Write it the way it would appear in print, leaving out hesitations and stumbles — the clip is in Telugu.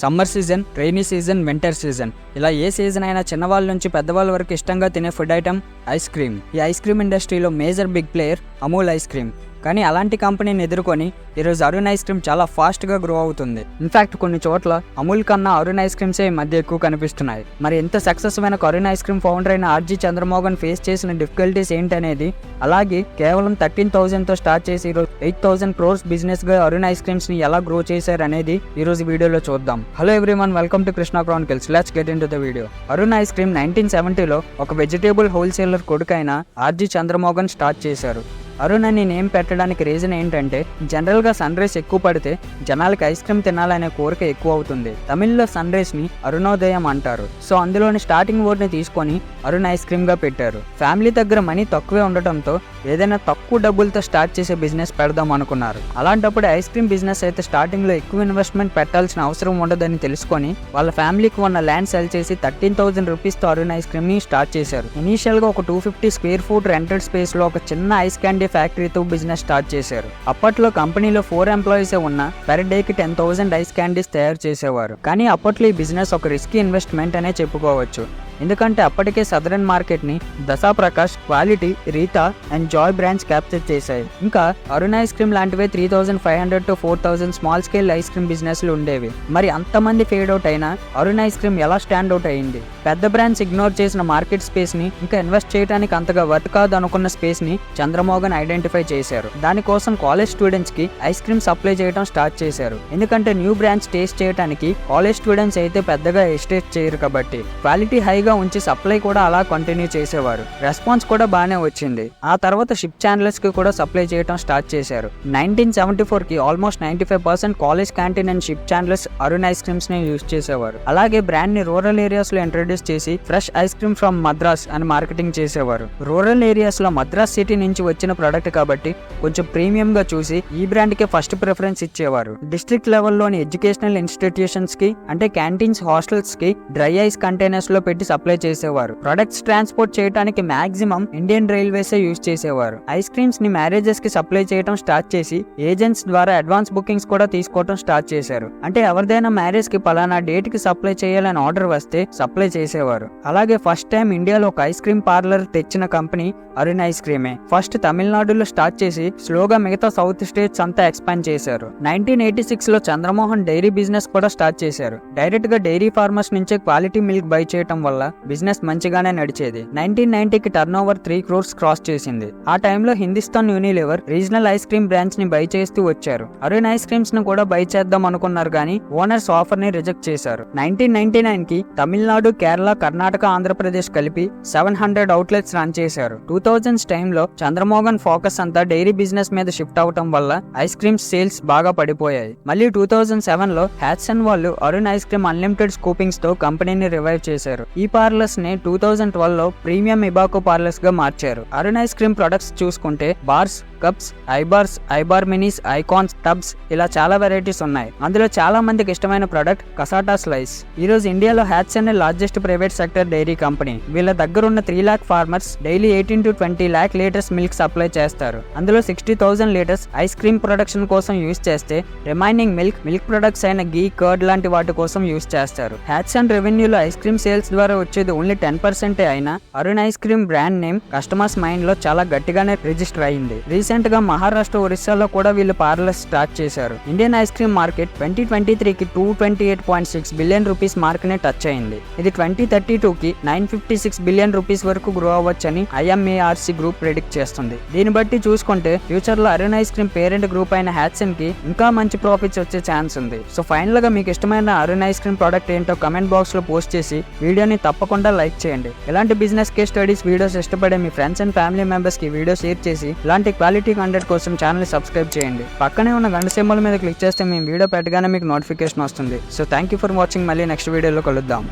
Summer season, rainy season, winter season ఇలా ఏ సీజన్ అయినా చిన్నవాళ్ళ నుంచి పెద్దవాళ్ళ వరకు ఇష్టంగా తినే ఫుడ్ ఐటమ్ ఐస్ క్రీమ్. ఈ ఐస్ క్రీమ్ ఇండస్ట్రీలో major big player Amul ice cream. కానీ అలాంటి కంపెనీని ఎదుర్కొని ఈరోజు అరుణ్ ఐస్ క్రీమ్ చాలా ఫాస్ట్గా గ్రో అవుతుంది. ఇన్ఫాక్ట్ కొన్ని చోట్ల అమూల్ కన్నా అరుణ్ ఐస్ క్రీమ్సే ఈ మధ్య ఎక్కువ కనిపిస్తున్నాయి. మరి ఎంత సక్సెస్ అయిన అరుణ్ ఐస్ క్రీమ్ ఫౌండర్ అయిన ఆర్జీ చంద్రమోహన్ ఫేస్ చేసిన డిఫికల్టీస్ ఏంటనేది, అలాగే కేవలం 13,000తో స్టార్ట్ చేసి ఈరోజు 8,000 crores బిజినెస్గా అరుణ్ ఐస్ క్రీమ్స్ని ఎలా గ్రో చేశారు అనేది ఈరోజు వీడియోలో చూద్దాం. Hello everyone, welcome to Krishna Chronicles. Let's get into the video. Arun ice cream 1970లో ఒక వెజిటేబుల్ హోల్సేలర్ కొడుకైన ఆర్జీ చంద్రమోహన్ స్టార్ట్ చేశారు. అరుణ్ అని నేమ్ పెట్టడానికి రీజన్ ఏంటంటే, జనరల్గా సన్ రైస్ ఎక్కువ పడితే జనాలకి ఐస్ క్రీమ్ తినాలనే కోరిక ఎక్కువ అవుతుంది. తమిళ్లో సన్ రైస్ని అరుణోదయం అంటారు. సో అందులోని స్టార్టింగ్ వర్డ్ని తీసుకొని అరుణ్ ఐస్ క్రీమ్గా పెట్టారు. ఫ్యామిలీ దగ్గర మనీ తక్కువే ఉండటంతో ఏదైనా తక్కువ డబ్బులతో స్టార్ట్ చేసే బిజినెస్ పెడదాం అనుకున్నారు. అలాంటప్పుడు ఐస్ క్రీమ్ బిజినెస్ అయితే స్టార్టింగ్లో ఎక్కువ ఇన్వెస్ట్మెంట్ పెట్టాల్సిన అవసరం ఉండదని తెలుసుకొని వాళ్ళ ఫ్యామిలీకి ఉన్న ల్యాండ్ సెల్ చేసి 13,000 రూపీస్తో అరుణ్ ఐస్ క్రీమ్ని స్టార్ట్ చేశారు. ఇనీషియల్గా ఒక 250 స్క్వేర్ ఫీట్ రెంటెడ్ స్పేస్లో ఒక చిన్న ఐస్ క్యాండీ ఫ్యాక్టరీతో బిజినెస్ స్టార్ట్ చేశారు. అప్పట్లో కంపెనీలో 4 ఎంప్లాయీసే ఉన్న పర్ డేకి 10,000 ఐస్ క్యాండీస్ తయారు చేసేవారు. కానీ అప్పట్లో ఈ బిజినెస్ ఒక రిస్కీ ఇన్వెస్ట్మెంట్ అనే చెప్పుకోవచ్చు. ఎందుకంటే అప్పటికే సదరన్ మార్కెట్ని Dasaprakash, Kwality, Rita and Joy brands capture చేశాయి. ఇంకా అరుణ్ ఐస్ క్రీమ్ లాంటివే 3,500 to 4,000 small scale ice cream బిజినెస్లు ఉండేవి. మరి అంతమంది ఫేడ్ అవుట్ అయినా అరుణ్ ఐస్ క్రీమ్ ఎలా స్టాండ్ అవుట్ అయ్యింది? పెద్ద బ్రాండ్స్ ఇగ్నోర్ చేసిన మార్కెట్ స్పేస్ని, ఇంకా ఇన్వెస్ట్ చేయడానికి అంతగా వర్త్ కాదు అనుకున్న స్పేస్ని చంద్రమోహన్ ఐడెంటిఫై చేశారు. దానికోసం కాలేజ్ స్టూడెంట్స్కి ఐస్ క్రీమ్ సప్లై చేయడం స్టార్ట్ చేశారు. ఎందుకంటే న్యూ బ్రాండ్స్ టేస్ట్ చేయడానికి కాలేజ్ స్టూడెంట్స్ అయితే పెద్దగా ఎస్టేట్ చేయరు కాబట్టి క్వాలిటీ హైగా ఉంచి సప్లై కూడా అలా కంటిన్యూ చేసేవారు. రెస్పాన్స్ కూడా బాగానే వచ్చింది. ఆ తర్వాత షిప్ ఛానల్స్ కి కూడా సప్లై చేయడం స్టార్ట్ చేశారు. 1974కి almost 95% college canteen and ship channels Arun ice creams ని యూజ్ చేసేవారు. అలాగే బ్రాండ్ ని రూరల్ ఏరియాస్ లో ఇంట్రడ్యూస్ చేసి fresh ice cream from Madras అని మార్కెటింగ్ చేసేవారు. రూరల్ ఏరియాస్ లో మద్రాస్ సిటీ నుంచి వచ్చిన ప్రొడక్ట్ కాబట్టి కొంచెం ప్రీమియం గా చూసి ఈ బ్రాండ్ కి ఫస్ట్ ప్రిఫరెన్స్ ఇచ్చేవారు. డిస్ట్రిక్ట్ లెవెల్లోని ఎడ్యుకేషనల్ ఇన్స్టిట్యూషన్స్ కి, అంటే క్యాంటీన్స్, హాస్టల్స్ కి డ్రై ఐస్ కంటైనర్స్ లో పెట్టి సప్లై చేసేవారు. ప్రొడక్ట్స్ ట్రాన్స్పోర్ట్ చేయడానికి మాక్సిమం ఇండియన్ రైల్వేసే యూజ్ చేసేవారు. ఐస్ క్రీమ్స్ ని మ్యారేజెస్ కి సప్లై చేయడం స్టార్ట్ చేసి ఏజెంట్స్ ద్వారా అడ్వాన్స్ బుకింగ్స్ కూడా తీసుకోవడం స్టార్ట్ చేశారు. అంటే ఎవరిదైనా మ్యారేజ్ కి పలానా డేట్ కి సప్లై చేయాలని ఆర్డర్ వస్తే సప్లై చేసేవారు. అలాగే ఫస్ట్ టైం ఇండియాలో ఒక ఐస్ క్రీమ్ పార్లర్ తెచ్చిన కంపెనీ అరుణ్ ఐస్ క్రీమే. ఫస్ట్ తమిళనాడులో స్టార్ట్ చేసి స్లోగా మిగతా సౌత్ స్టేట్స్ అంతా ఎక్స్పాండ్ చేశారు. 1986లో చంద్రమోహన్ డైరీ బిజినెస్ కూడా స్టార్ట్ చేశారు. డైరెక్ట్ గా డైరీ ఫార్మర్స్ నుంచే క్వాలిటీ మిల్క్ బై చేయడం వల్ల బిజినెస్ మంచిగానే నడిచేది. 1990కి టర్న్ ఓవర్ 3 crores క్రాస్ చేసింది. ఆ టైంలో Hindustan Unilever regional ice cream branch ని బై చేస్తూ వచ్చారు. అరుణ్ ఐస్ క్రీమ్స్ ను కూడా బై చేద్దాం అనుకున్నారు కానీ ఓనర్స్ ఆఫర్ ని రిజెక్ట్ చేశారు. 1999కి తమిళనాడు, కేరళ, కర్ణాటక, ఆంధ్రప్రదేశ్ కలిపి 700 అవుట్లెట్స్ రన్ చేశారు. 2000s టైంలో చంద్రమోహన్ ఫోకస్ అంతా డైరీ బిజినెస్ మీద షిఫ్ట్ అవటం వల్ల ఐస్ క్రీమ్ సేల్స్ బాగా పడిపోయాయి. మళ్ళీ 2007లో హ్యాట్సన్ వాళ్ళు అరుణ్ ఐస్ క్రీమ్ అన్లిమిటెడ్ స్కూపింగ్స్ తో కంపెనీని రివైవ్ చేశారు. ఈ పార్లర్స్ ని 2012లో ప్రీమియం ఇబాకో పార్లర్స్ గా మార్చారు. అరుణ్ ఐస్ క్రీమ్ ప్రొడక్ట్స్ చూసుకుంటే bars, cups, ibars, ibar minis, icons, tubs ఇలా చాలా వెరైటీస్ ఉన్నాయి. అందులో చాలా మందికి ఇష్టమైన ప్రొడక్ట్ కసాటా స్లైస్. ఈ రోజు ఇండియాలో Hatsun largest private sector dairy company. వీళ్ళ దగ్గర ఉన్న 3 lakh farmers daily 18 to 20 lakh litres milk supply చేస్తారు. అందులో 60,000 లీటర్స్ ఐస్ క్రీమ్ ప్రొడక్షన్ కోసం యూజ్ చేస్తే రిమైనింగ్ మిల్క్ ప్రొడక్ట్స్ అయిన గీ, కర్డ్ లాంటి వాటి కోసం యూజ్ చేస్తారు. హ్యాట్సన్ రెవెన్యూలో ఐస్ క్రీమ్ సేల్స్ ద్వారా వచ్చేది ఓన్లీ 10% అయినా Arun ice cream brand name customers mind లో చాలా గట్టిగానే రిజిస్టర్ అయింది. రీసెంట్ గా మహారాష్ట్ర, ఒరిస్సాలో కూడా వీళ్ళు పార్లర్స్ స్టార్ట్ చేశారు. ఇండియన్ ఐస్ క్రీమ్ మార్కెట్ 2023కి 228.6 బిలియన్ రూపీస్ మార్క్ ని టచ్ అయింది. ఇది 2032కి 956 బిలియన్ రూపీస్ వరకు గ్రో అవ్వచ్చని IMARC గ్రూప్ ప్రెడిక్ట్ చేస్తుంది. దీన్ని బట్టి చూసుకుంటే ఫ్యూచర్ లో Arun ice cream parent group అయిన హ్యాట్సన్ కి ఇంకా మంచి ప్రాఫిట్స్ వచ్చే ఛాన్స్ ఉంది. సో ఫైనల్ గా మీకు ఇష్టమైన అరుణ్ ఐస్ క్రీమ్ ప్రోడక్ట్ ఏంటో కమెంట్ బాక్స్ లో పోస్ట్ చేసి వీడియోని తప్పకుండా లైక్ చేయండి. ఇలాంటి బిజినెస్ కేస్ స్టడీస్ వీడియోస్ ఇష్టపడే మీ ఫ్రెండ్స్ అండ్ ఫ్యామిలీ మెంబర్స్ కి వీడియో షేర్ చేసి ఇలాంటి క్వాలిటీ కంటెంట్ కోసం ఛానల్ సబ్స్క్రైబ్ చేయండి. పక్కనే ఉన్న గంట సింబల్ మీద క్లిక్ చేస్తే మేము వీడియో పెట్టగానే మీకు నోటిఫికేషన్ వస్తుంది. So thank you for watching. మళ్ళీ నెక్స్ట్ వీడియోలో కలుద్దాం.